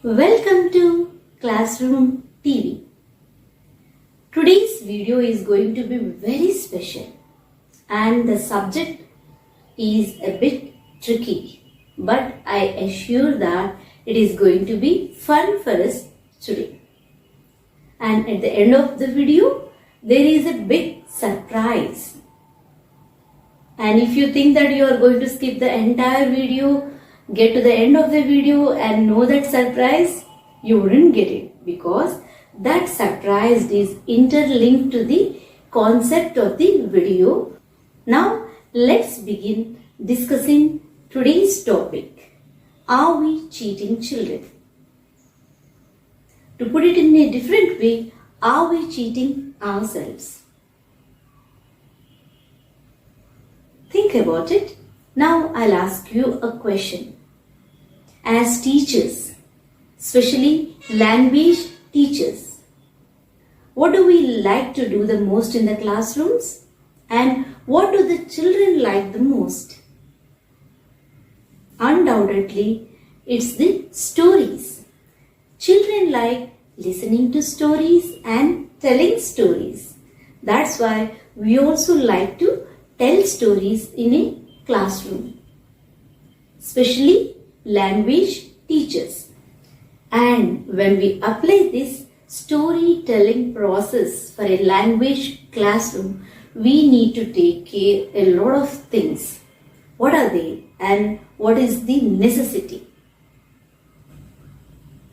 Welcome to Classroom TV. Today's video is going to be very special and the subject is a bit tricky, but I assure that it is going to be fun for us today. And at the end of the video, there is a big surprise. And if you think that you are going to skip the entire video, get to the end of the video and know that surprise, you wouldn't get it because that surprise is interlinked to the concept of the video. Now let's begin discussing today's topic. Are we cheating children? To put it in a different way, are we cheating ourselves? Think about it. Now I'll ask you a question. As teachers, especially language teachers, what do we like to do the most in the classrooms? And what do the children like the most? Undoubtedly, it's the stories. Children like listening to stories and telling stories. That's why we also like to tell stories in a classroom, especially language teachers. And when we apply this storytelling process for a language classroom, we need to take care a lot of things. What are they and what is the necessity?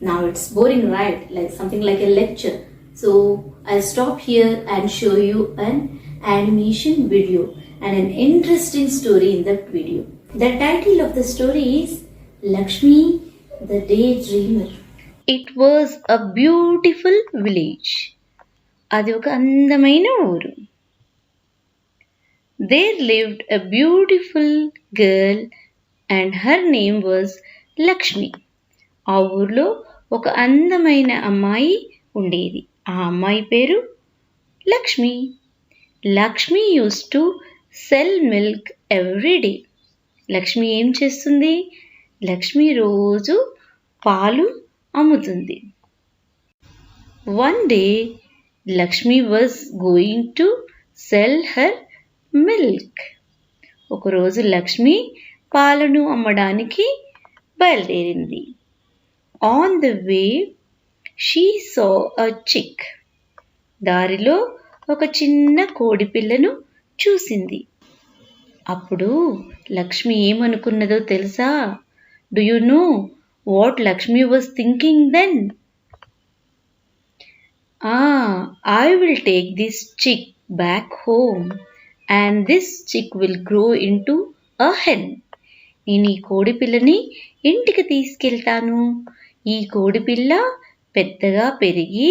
Now it's boring, right? Like something like a lecture. So I'll stop here and show you an animation video and an interesting story in that video. The title of the story is Lakshmi the Daydreamer. It was a beautiful village. అది ఒక అందమైన ఊరు. There lived a beautiful girl and her name was Lakshmi. ఆ ఊర్లో ఒక అందమైన అమ్మాయి ఉండేది. ఆ అమ్మాయి పేరు Lakshmi. Lakshmi used to sell milk every day. Lakshmi ఏం చేస్తుంది? లక్ష్మి రోజు పాలు అమ్ముతుంది. One day, Lakshmi was going to sell her milk. ఒకరోజు లక్ష్మి పాలను అమ్మడానికి బయలుదేరింది. On the way, she saw a chick. దారిలో ఒక చిన్న కోడి పిల్లను చూసింది. అప్పుడు లక్ష్మి ఏమనుకున్నదో తెలుసా? Do you know what Lakshmi was thinking then? I will take this chick back home and this chick will grow into a hen. నేను ఈ కోడి పిల్లని ఇంటికి తీసుకెళ్తాను. ఈ కోడి పిల్ల పెద్దగా పెరిగి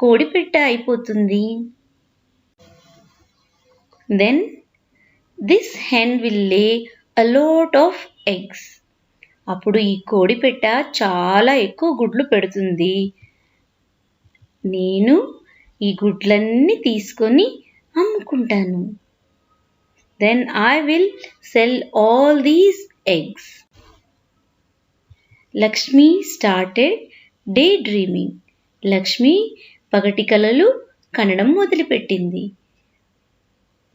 కోడిపెట్ట అయిపోతుంది. Then this hen will lay a lot of eggs. అప్పుడు ఈ కోడిపెట్ట చాలా ఎక్కువ గుడ్లు పెడుతుంది. నేను ఈ గుడ్లన్నీ తీసుకొని అమ్ముకుంటాను. Then I will sell all these eggs. Lakshmi started daydreaming. Lakshmi పగటి కలలు కనడం మొదలుపెట్టింది.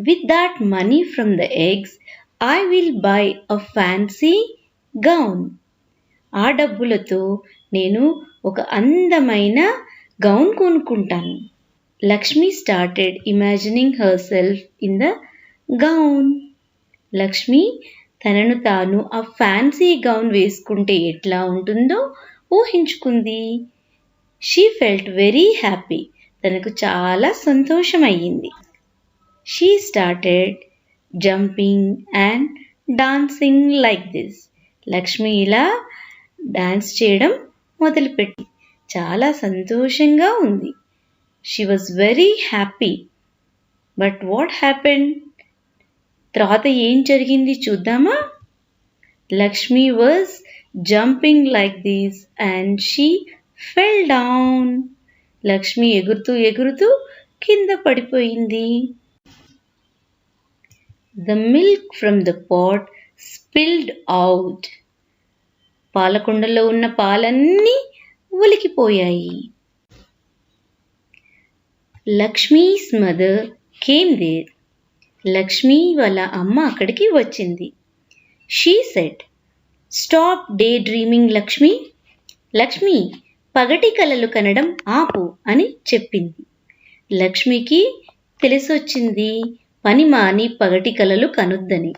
With that money from the eggs, I will buy a fancy gown. ఆ డబ్బులతో నేను ఒక అందమైన గౌన్ కొనుక్కుంటాను. Lakshmi started imagining herself in the gown. Lakshmi తనను తాను ఆ ఫ్యాన్సీ గౌన్ వేసుకుంటే ఎట్లా ఉంటుందో ఊహించుకుంది. She felt very happy. తనకు చాలా సంతోషమయ్యింది. She started jumping and dancing like this. Lakshmi ఇలా డాన్స్ చేయడం మొదలుపెట్టి చాలా సంతోషంగా ఉంది. She was very happy. But what happened? తర్వాత ఏం జరిగింది చూద్దామా? Lakshmi was jumping like this and she fell down. Lakshmi ఎగురుతూ ఎగురుతూ కింద పడిపోయింది. The milk from the pot spilled out. పాలకుండలో ఉన్న పాలన్నీ ఒలికిపోయాయి. Lakshmi's mother came there. Lakshmi వాళ్ళ అమ్మ అక్కడికి వచ్చింది. She said, stop daydreaming Lakshmi. Lakshmi, పగటి కలలు కనడం ఆపు అని చెప్పింది. లక్ష్మికి తెలిసొచ్చింది పని మాని పగటి కలలు కనొద్దని.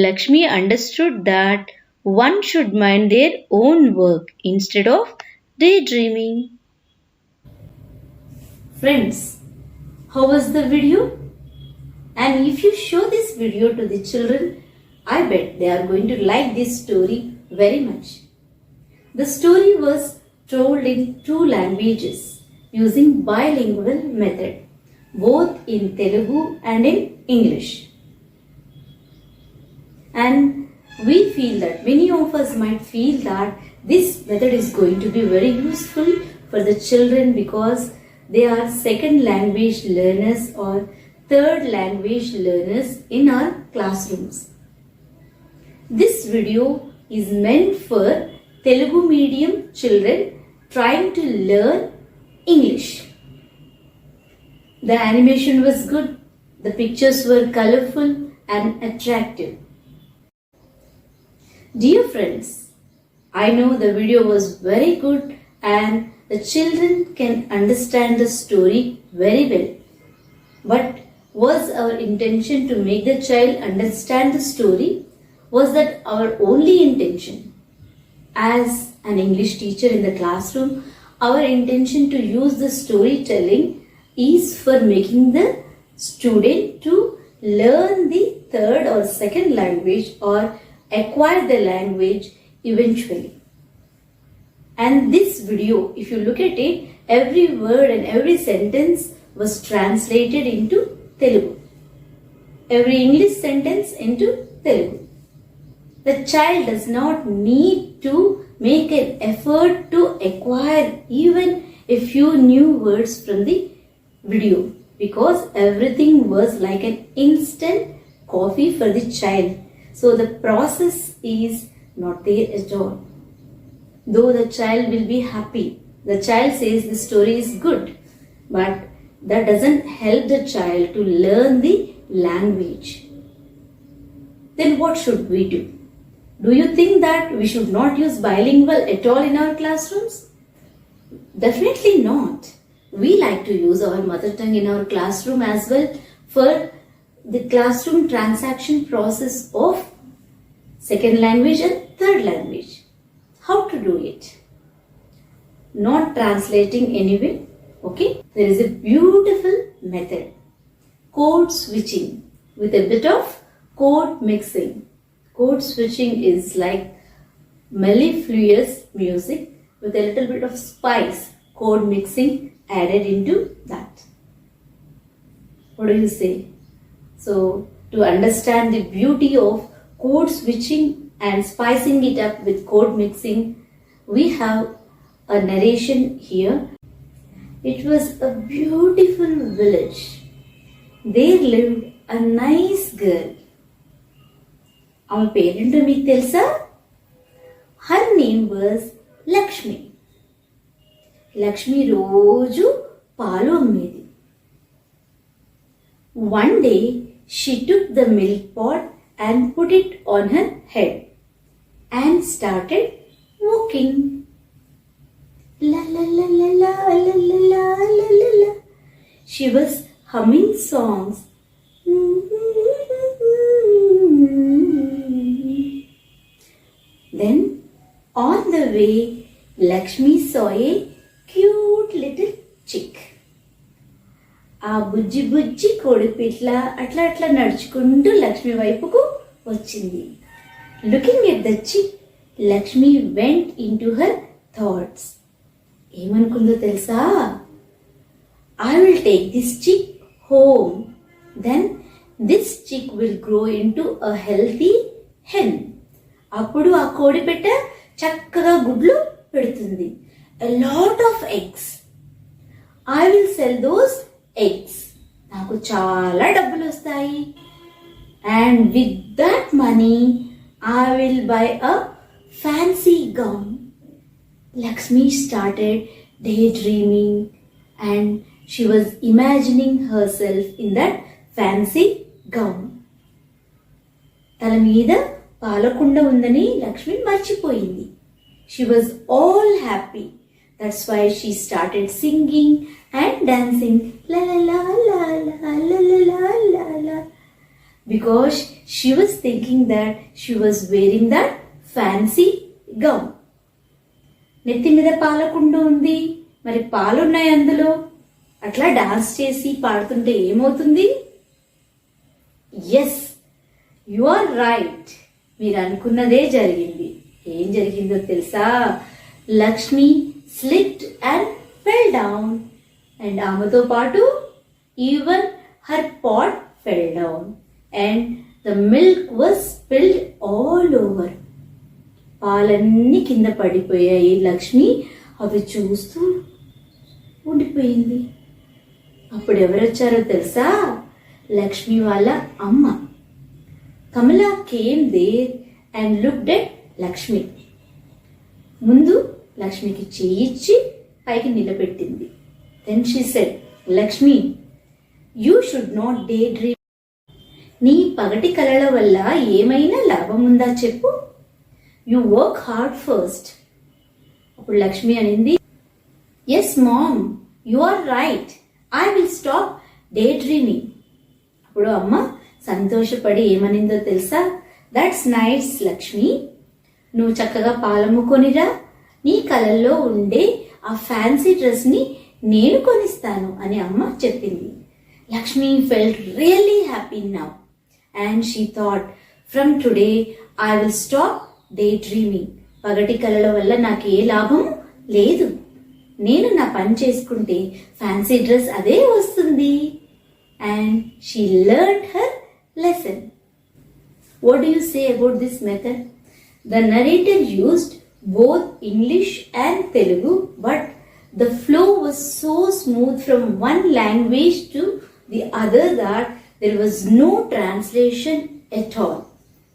Lakshmi understood that one should mind their own work instead of daydreaming. Friends, how was the video? And if you show this video to the children, I bet they are going to like this story very much. The story was told in 2 languages using bilingual method, both in Telugu and in English. And we feel that many of us might feel that this method is going to be very useful for the children because they are second language learners or third language learners in our classrooms. This video is meant for Telugu medium children trying to learn English. The animation was good, the pictures were colorful and attractive. Dear friends, I know the video was very good and the children can understand the story very well. But was our intention to make the child understand the story? Was that our only intention? As an English teacher in the classroom, our intention to use the storytelling is for making the student to learn the third or second language or acquire the language eventually. And this video, if you look at it, every word and every sentence was translated into Telugu. Every English sentence into Telugu. The child does not need to make an effort to acquire even a few new words from the video because everything was like an instant coffee for the child. So the process is not there at all. Though the child will be happy, the child says the story is good, but that doesn't help the child to learn the language. Then what should we do? Do you think that we should not use bilingual at all in our classrooms? Definitely not. We like to use our mother tongue in our classroom as well for the classroom transaction process of second language and third language. How to do it? Not translating anyway. Okay? There is a beautiful method. Code switching with a bit of code mixing. Code switching is like mellifluous music with a little bit of spice. Code mixing added into that. What do you say? So, to understand the beauty of code switching and spicing it up with code mixing, we have a narration here. It was a beautiful village. There lived a nice girl. Our parent meeku telusa? Her name was Lakshmi. Lakshmi roju paalu ammedi. One day she took the milk pot and put it on her head and started walking. La la la la la la la la la la la. She was humming songs. Then on the way Lakshmi saw a cute little chick. ఆ బుజ్జి బుజ్జి కోడిపిట్ల అట్లా అట్లా నడుచుకుంటూ లక్ష్మి వైపుకు వచ్చింది. Looking at the chick, Lakshmi went into her thoughts. ఏమనుకుందో తెలుసా? I will take this chick home. Then this chick will grow into a healthy hen. అప్పుడు ఆ కోడిపెట్ట చక్కగా గుడ్లు పెడుతుంది. A lot of eggs. I will sell those eggs. నాకు చాలా డబ్బులు వస్తాయి. And with that money, I will buy a fancy gown. Lakshmi started daydreaming and she was imagining herself in that fancy gown. తల మీద పాలకుండ ఉందని లక్ష్మి మర్చిపోయింది. She was all happy. That's why she started singing and dancing la la la la la la la la la la, because she was thinking that she was wearing that fancy gown. నెత్తి మీద పాలకుండ ఉంది, మరి పాలున్నాయి అందులో. అట్లా dance చేసి పాడుతుంటే ఏమవుతుంది? Yes, you are right. మీరు అనుకున్నదే జరిగింది. ఏం జరిగిందో తెలుసా? Lakshmi slipped and fell down, and ఆమెతో పాటు even her pot fell down and the milk was spilled all over. పాలన్నీ కింద పడిపోయాయి. లక్ష్మి అవి చూస్తూ ఉండిపోయింది. అప్పుడు ఎవరొచ్చారో తెలుసా? లక్ష్మి వాళ్ళ అమ్మ. Kamala came there and looked at Lakshmi. ముందు లక్ష్మికి చేయిచ్చి పైకి నిలబెట్టింది. Then she said, Lakshmi, you should not daydream. నీ పగటి కలల వల్ల ఏమైనా లాభం ఉందా చెప్పు? You work hard first. అప్పుడు లక్ష్మి అనింది, yes mom, you are right, I will stop daydreaming. అప్పుడు అమ్మ సంతోషపడి ఏమనిందో తెలుసా? దట్స్ నైస్ లక్ష్మి, నువ్వు చక్కగా పాలమ్ముకొనిరా, నీ కలల్లో ఉండే ఆ ఫ్యాన్సీ డ్రెస్ని నేను కొనిస్తాను అని అమ్మ చెప్పింది. Lakshmi felt really happy now and she thought, from today I will stop day dreaming. పగటి కళల వల్ల నాకు ఏ లాభం లేదు. నేను నా పని చేసుకుంటే ఫ్యాన్సీ డ్రెస్ అదే వస్తుంది. And she learned her lesson. What do you say about this method? The narrator used both English and Telugu, but the flow was so smooth from one language to the other that there was no translation at all,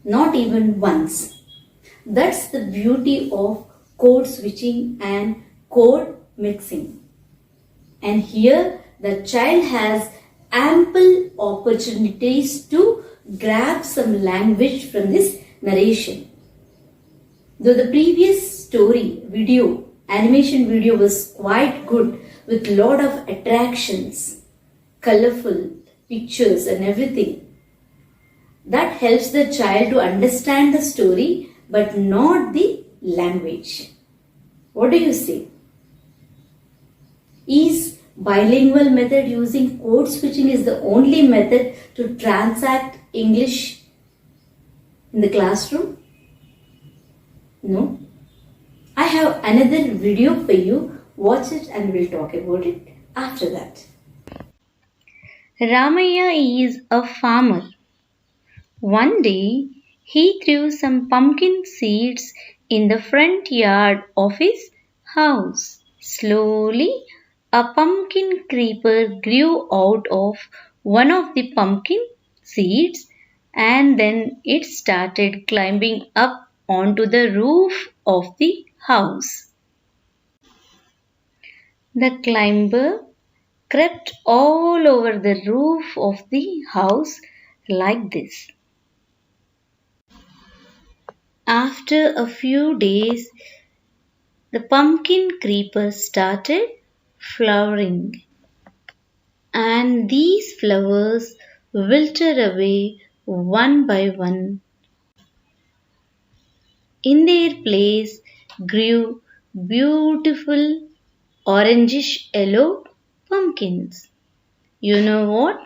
not even once. That's the beauty of code switching and code mixing. And here the child has ample opportunities to grab some language from this narration. Though the previous animation video was quite good with lot of attractions, colorful pictures and everything, that helps the child to understand the story but not the language. What do you say? Is bilingual method using code switching is the only method to transact English in the classroom? No. I have another video for you. Watch it and we'll talk about it after that. Ramaya is a farmer. One day, he threw some pumpkin seeds in the front yard of his house. Slowly, a pumpkin creeper grew out of one of the pumpkin seeds, and then it started climbing up onto the roof of the house. The climber crept all over the roof of the house like this. After a few days, the pumpkin creeper started flowering, and these flowers wilted away one by one. In their place grew beautiful orangish yellow pumpkins. You know what?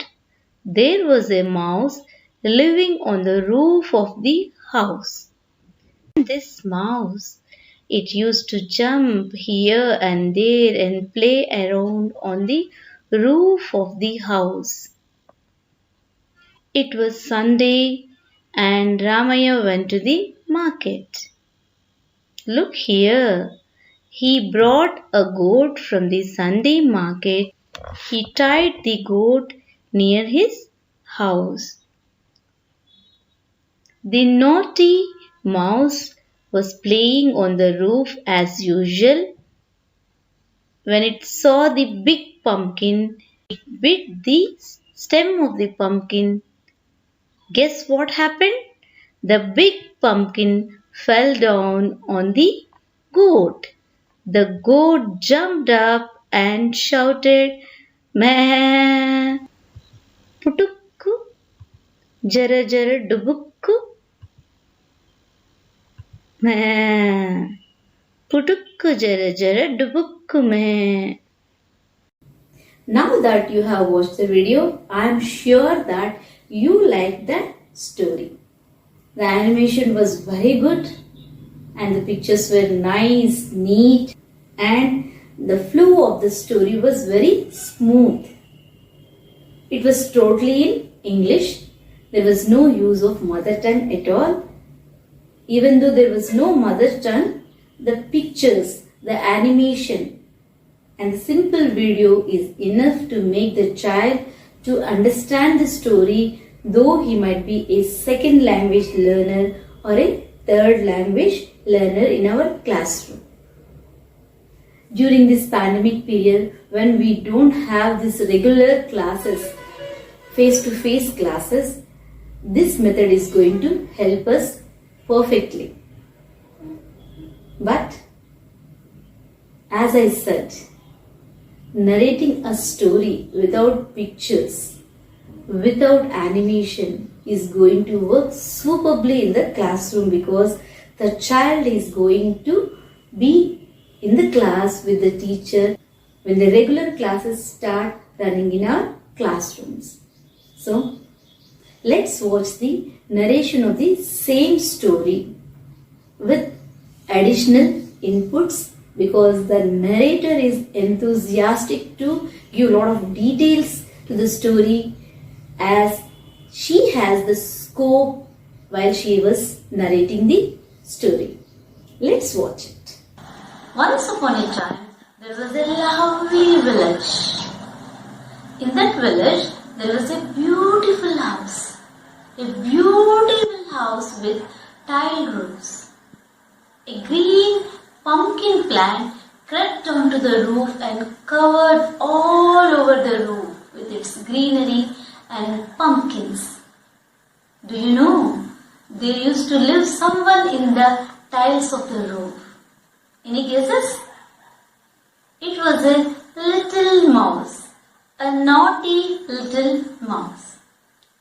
There was a mouse living on the roof of the house. This mouse, it used to jump here and there and play around on the roof of the house. It was Sunday and Ramaya went to the market. Look here, he brought a goat from the Sunday market. He tied the goat near his house. The naughty mouse was playing on the roof as usual. When it saw the big pumpkin, it bit the stem of the pumpkin. Guess what happened? The big pumpkin fell down on the goat. The goat jumped up and shouted, "Meh! Putukku! Jara jara dubukku! Meh! Putukku jara jara dubukku meh!" Now that you have watched the video, I am sure that you liked that story. The animation was very good and the pictures were nice, neat, and the flow of the story was very smooth. It was totally in English. There was no use of mother tongue at all. Even though there was no mother tongue, the pictures, the animation, and the simple video is enough to make the child to understand the story, though he might be a second language learner or a third language learner in our classroom. During this pandemic period, when we don't have these regular classes, face-to-face classes, this method is going to help us perfectly. But as I said, narrating a story without pictures, without animation is going to work superbly in the classroom because the child is going to be in the class with the teacher when the regular classes start running in our classrooms. So, let's watch the narration of the same story with additional inputs because the narrator is enthusiastic to give a lot of details to the story as she has the scope while she was narrating the story. Let's watch it. Once upon a time, there was a lovely village. In that village, there was a beautiful house. A beautiful house with tiled roofs. A green pumpkin plant crept onto the roof and covered all over the roof with its greenery and pumpkins. Do you know, there used to live someone in the tiles of the roof. Any guesses? It was a little mouse, a naughty little mouse.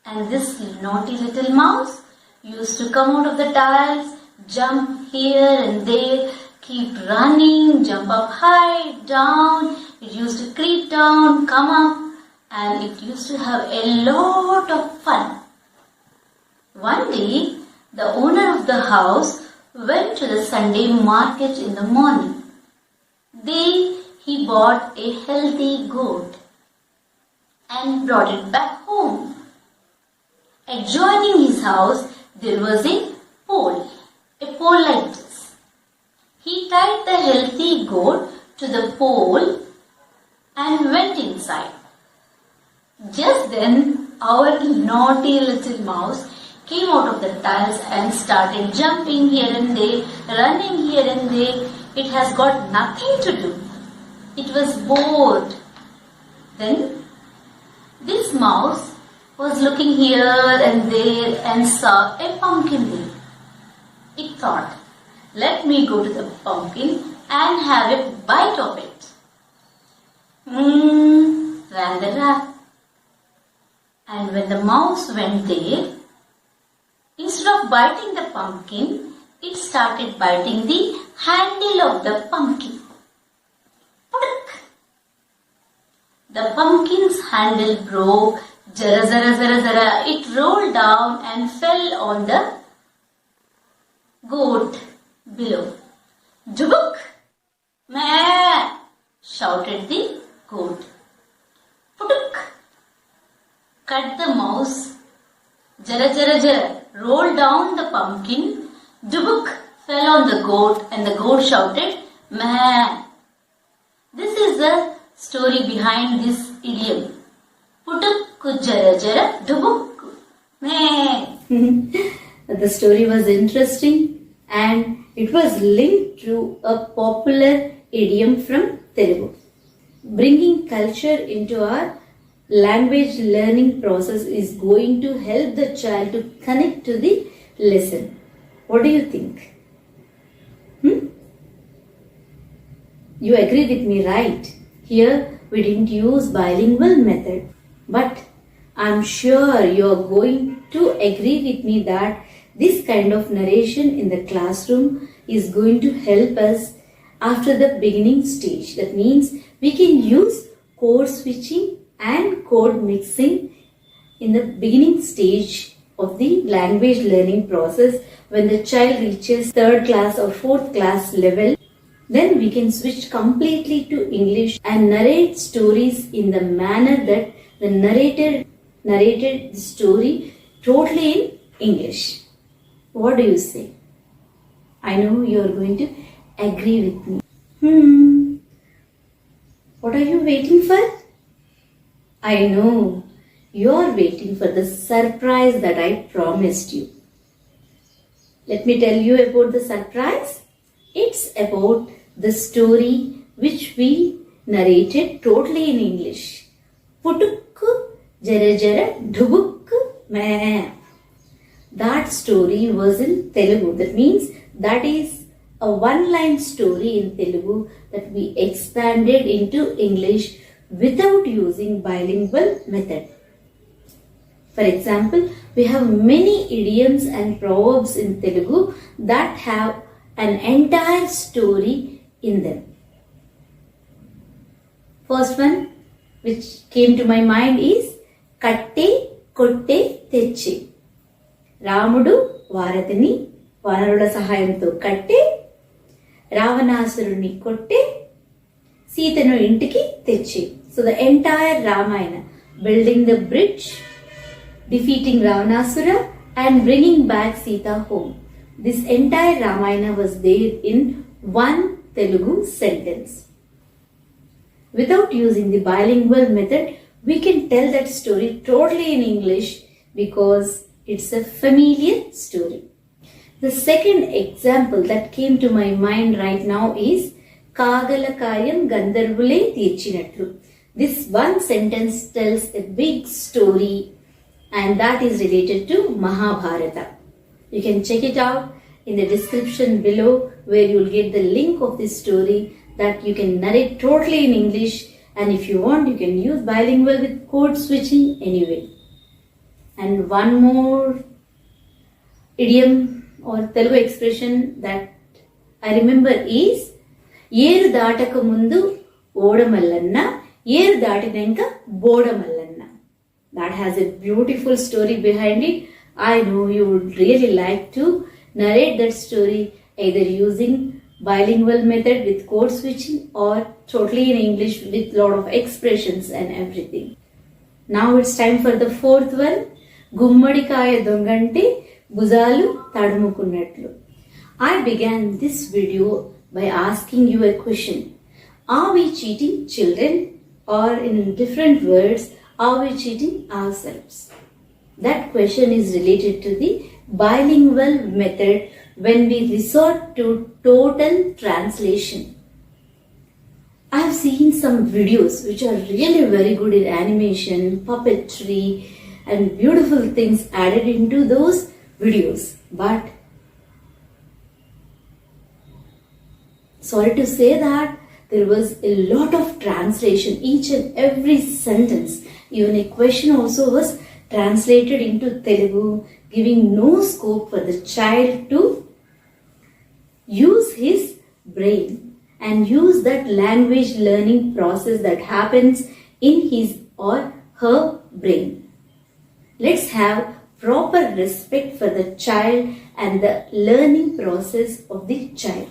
And this naughty little mouse used to come out of the tiles, jump here and there, keep running, jump up high, down. It used to creep down, come up, and it used to have a lot of fun. One day, the owner of the house went to the Sunday market in the morning. There, he bought a healthy goat and brought it back home. Adjoining his house, there was a pole like this. He tied the healthy goat to the pole and went inside. Just then, our naughty little mouse came out of the tiles and started jumping here and there, running here and there. It has got nothing to do. It was bored. Then, this mouse was looking here and there and saw a pumpkin there. It thought, let me go to the pumpkin and have a bite of it. Ran the rat. And when the mouse went there, instead of biting the pumpkin, it started biting the handle of the pumpkin. Pudak! The pumpkin's handle broke. Jara zara zara zara. It rolled down and fell on the goat below. Jubuk! Meh! Shouted the goat. Putuk! Cut the mouse. Jara jara jara. Rolled down the pumpkin. Jubuk! Fell on the goat and the goat shouted, Meh! This is the story behind this idiom. Putuk jara jara dubuk. Meh! The story was interesting and it was linked to a popular idiom from Telugu. Bringing culture into our language learning process is going to help the child to connect to the lesson. What do you think? You agree with me, right? Here we didn't use bilingual method, but I'm sure you're going to agree with me that this kind of narration in the classroom is going to help us after the beginning stage. That means we can use code switching and code mixing in the beginning stage of the language learning process. When the child reaches 3rd class or 4th class level, then we can switch completely to English and narrate stories in the manner that the narrator narrated the story totally in English. What do you say? I know you are going to agree with me. What are you waiting for? I know you are waiting for the surprise that I promised you. Let me tell you about the surprise. It's about the story which we narrated totally in English. Putukku jara jara dhubukku map. That story was in Telugu. That means that is a one-line story in Telugu that we expanded into English without using bilingual method. For example, we have many idioms and proverbs in Telugu that have an entire story in them. First one which came to my mind is Katte Kotte Teche. రాముడు వారధిని వానరుల సహాయంతో కట్టే, రావణాసురుని కొట్టే, సీతను ఇంటికి తెచ్చి. So the entire Ramayana, building the bridge, defeating Ravanasura and bringing back Sita home. This entire Ramayana was there in one Telugu sentence. Without using the bilingual method, we can tell that story totally in English because it's a familiar story. The second example that came to my mind right now is Kaagala kaaryam gandharvule teerhinatlu. This one sentence tells a big story and that is related to Mahabharata. You can check it out in the description below where you will get the link of this story that you can narrate totally in English, and if you want you can use bilingual with code switching anyway. And one more idiom or Telugu expression that I remember is ఏరు దాటక ముందు ఓడమల్లన్న ఏరు దాటినాక బోడమల్లన్న. That has a beautiful story behind it. I know you would really like to narrate that story either using bilingual method with code switching or totally in English with lot of expressions and everything. Now it's time for the fourth one. Gummadikaya dongante bhujalu thadumukunnatlu. I began this video by asking you a question. Are we cheating children, or in different words, are we cheating ourselves? That question is related to the bilingual method when we resort to total translation. I have seen some videos which are really very good in animation, puppetry and beautiful things added into those videos. But sorry to say that there was a lot of translation, each and every sentence. Even a question also was translated into Telugu, giving no scope for the child to use his brain and use that language learning process that happens in his or her brain. Let's have proper respect for the child and the learning process of the child.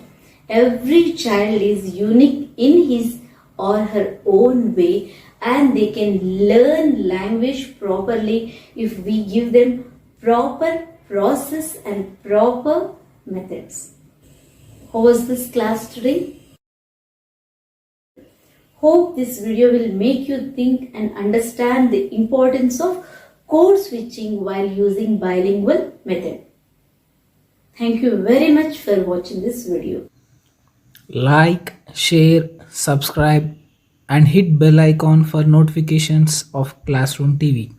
Every child is unique in his or her own way, and they can learn language properly if we give them proper process and proper methods. How was this class today? Hope this video will make you think and understand the importance of code switching while using bilingual method. Thank you very much for watching this video. Like, share, subscribe, and hit bell icon for notifications of Classroom TV.